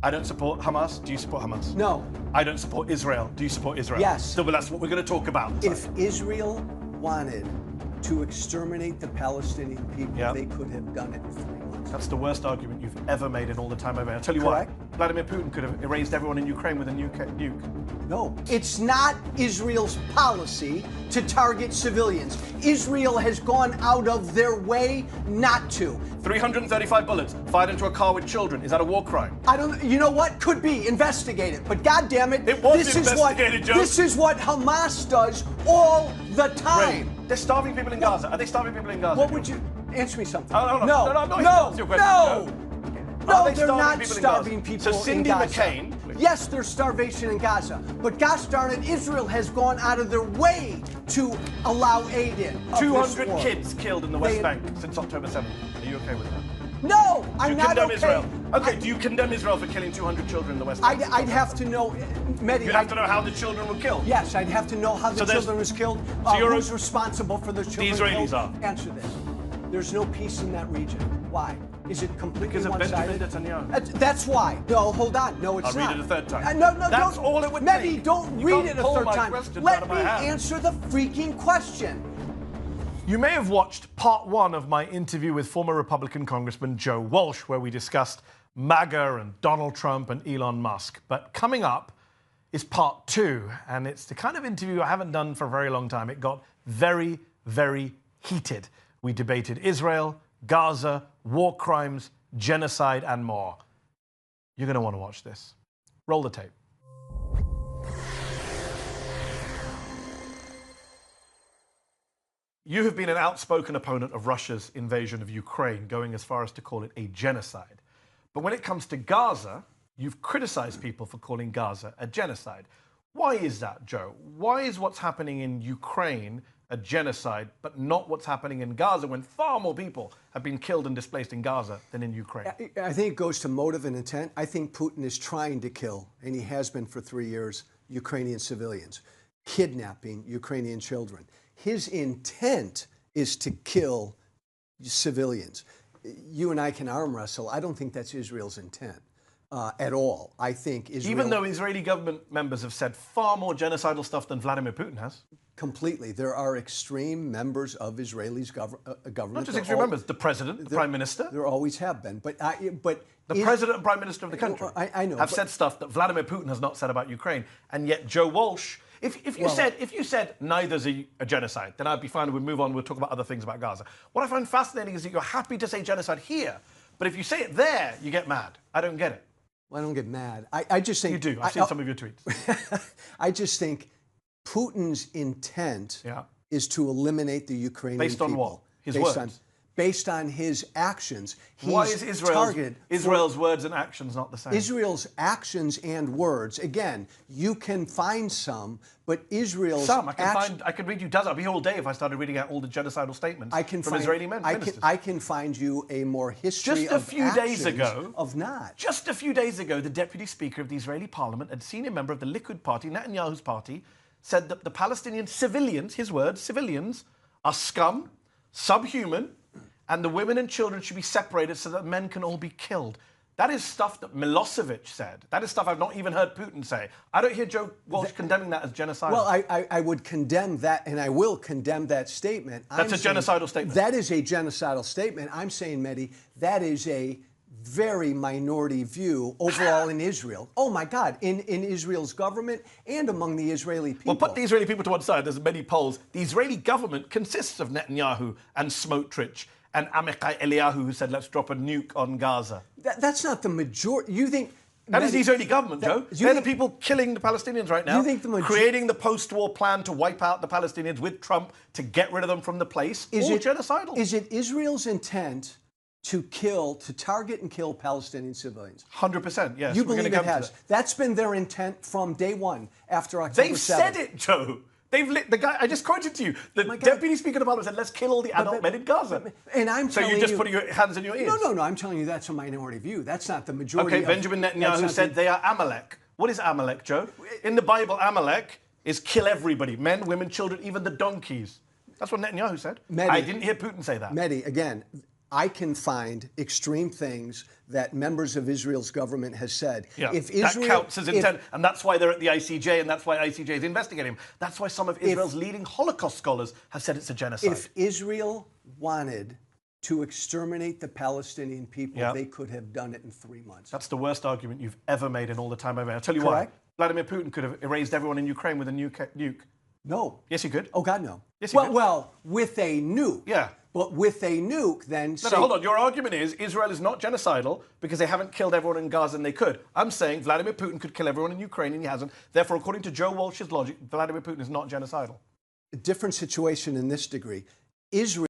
I don't support Hamas. Do you support Hamas? No. I don't support Israel. Do you support Israel? Yes. So, well, that's what we're going to talk about. If Israel wanted to exterminate the Palestinian people, Yeah. they could have done it in 3 months. That's the worst argument you've ever made in all the time I've been. I'll tell you Correct. why. Vladimir Putin could have erased everyone in Ukraine with a nuke. No, it's not Israel's policy to target civilians. Israel has gone out of their way not to. 335 bullets fired into a car with children. Is that a war crime? I don't. You know what? Could be. Investigate it. But God damn it, It was investigated, Joe. This is what Hamas does all the time. Right. They're starving people in Gaza. Are they starving people in Gaza? What would you answer me something? Oh, no, no, I'm not here to answer your question, Joe. No, Are they they're not people in starving Gaza? people So Cindy in Gaza. McCain. Yes, there's starvation in Gaza, but gosh darn it, Israel has gone out of their way to allow aid in. 200 kids killed in the West Bank since October 7th. Are you okay with that? No, Do I'm you not condemn okay. Israel? Okay, do you condemn Israel for killing 200 children in the West Bank? I'd have to know, Mehdi. You have to know how the children were killed. Yes, I'd have to know how the children was killed. Who's responsible for the children? The Israelis killed. are. Answer this. There's no peace in that region. Why? Is it completely Because of one-sided? Benjamin Netanyahu. That's why. No, hold on. No, it's I'll not. read it a third time. No, That's don't. all it would Mehdi, take. don't You read can't it a pull third my time. questions Let out of me my hat. answer the freaking question. You may have watched part one of my interview with former Republican Congressman Joe Walsh, where we discussed MAGA and Donald Trump and Elon Musk. But coming up is part two, and it's the kind of interview I haven't done for a very long time. It got very, very heated. We debated Israel, Gaza, war crimes, genocide, and more. You're going to want to watch this. Roll the tape. You have been an outspoken opponent of Russia's invasion of Ukraine, going as far as to call it a genocide. But when it comes to Gaza, you've criticized people for calling Gaza a genocide. Why is that, Joe? Why is what's happening in Ukraine a genocide, but not what's happening in Gaza, when far more people have been killed and displaced in Gaza than in Ukraine? I think it goes to motive and intent. I think Putin is trying to kill, and he has been for 3 years, Ukrainian civilians, kidnapping Ukrainian children. His intent is to kill civilians. You and I can arm wrestle. I don't think that's Israel's intent at all. I think Israel... Even though Israeli government members have said far more genocidal stuff than Vladimir Putin has. Completely. There are extreme members of Israel's government. Not just extreme members, the president, the prime minister. There always have been. But the president and prime minister of the country I know, have said stuff that Vladimir Putin has not said about Ukraine. And yet Joe Walsh... If you said neither's a genocide, then I'd be fine. We'd move on. We'll talk about other things about Gaza. What I find fascinating is that you're happy to say genocide here, but if you say it there, you get mad. I don't get it. Well, I don't get mad. I just think... You do. I've seen some of your tweets. I just think Putin's intent is to eliminate the Ukrainian people. Based on what? His words? Based on his actions. Why is Israel's words and actions not the same? Israel's actions and words, again, you can find some, but Israel's... Some. I could read you dozens. I'd be here all day if I started reading out all the genocidal statements from Israeli ministers. I can find you a more history of Just a few days ago, the Deputy Speaker of the Israeli Parliament and senior member of the Likud party, Netanyahu's party, said that the Palestinian civilians, his words, civilians, are scum, subhuman, and the women and children should be separated so that men can all be killed. That is stuff that Milosevic said. That is stuff I've not even heard Putin say. I don't hear Joe Walsh condemning that as genocidal. Well, I would condemn that, and I will condemn that statement. That's a genocidal statement. That is a genocidal statement. I'm saying, Mehdi, that is a very minority view overall in Israel. Oh, my God, in Israel's government and among the Israeli people. Well, put the Israeli people to one side. There's many polls. The Israeli government consists of Netanyahu and Smotrich and Amichai Eliyahu, who said, let's drop a nuke on Gaza. That's not the majority. You think... That is the Israeli government, Joe. They're the people killing the Palestinians right now, creating the post-war plan to wipe out the Palestinians with Trump to get rid of them from the place. All genocidal. Is it Israel's intent to target and kill Palestinian civilians? 100%, yes. You believe it has. That's been their intent from day one after October 7th. They've said it, Joe. The guy I just quoted to you, the Deputy Speaker of the Parliament said, let's kill all the adult men in Gaza. And I'm telling you... So you're just putting your hands in your ears? No, I'm telling you that's a minority view. That's not the majority. Okay, Benjamin Netanyahu said they are Amalek. What is Amalek, Joe? In the Bible, Amalek is kill everybody. Men, women, children, even the donkeys. That's what Netanyahu said. I didn't hear Putin say that. Mehdi, again, I can find extreme things that members of Israel's government has said. Yeah, if Israel, that counts as intent, and that's why they're at the ICJ, and that's why ICJ is investigating him. That's why some of Israel's leading Holocaust scholars have said it's a genocide. If Israel wanted to exterminate the Palestinian people, they could have done it in 3 months. That's the worst argument you've ever made in all the time I've made. I'll tell you Correct. why. Vladimir Putin could have erased everyone in Ukraine with a nuke. No. Yes, he could. Oh, God, no. Yes, he could. Well, with a nuke. Yeah. But with a nuke, then... No, hold on. Your argument is Israel is not genocidal because they haven't killed everyone in Gaza and they could. I'm saying Vladimir Putin could kill everyone in Ukraine and he hasn't. Therefore, according to Joe Walsh's logic, Vladimir Putin is not genocidal. A different situation in this degree. Israel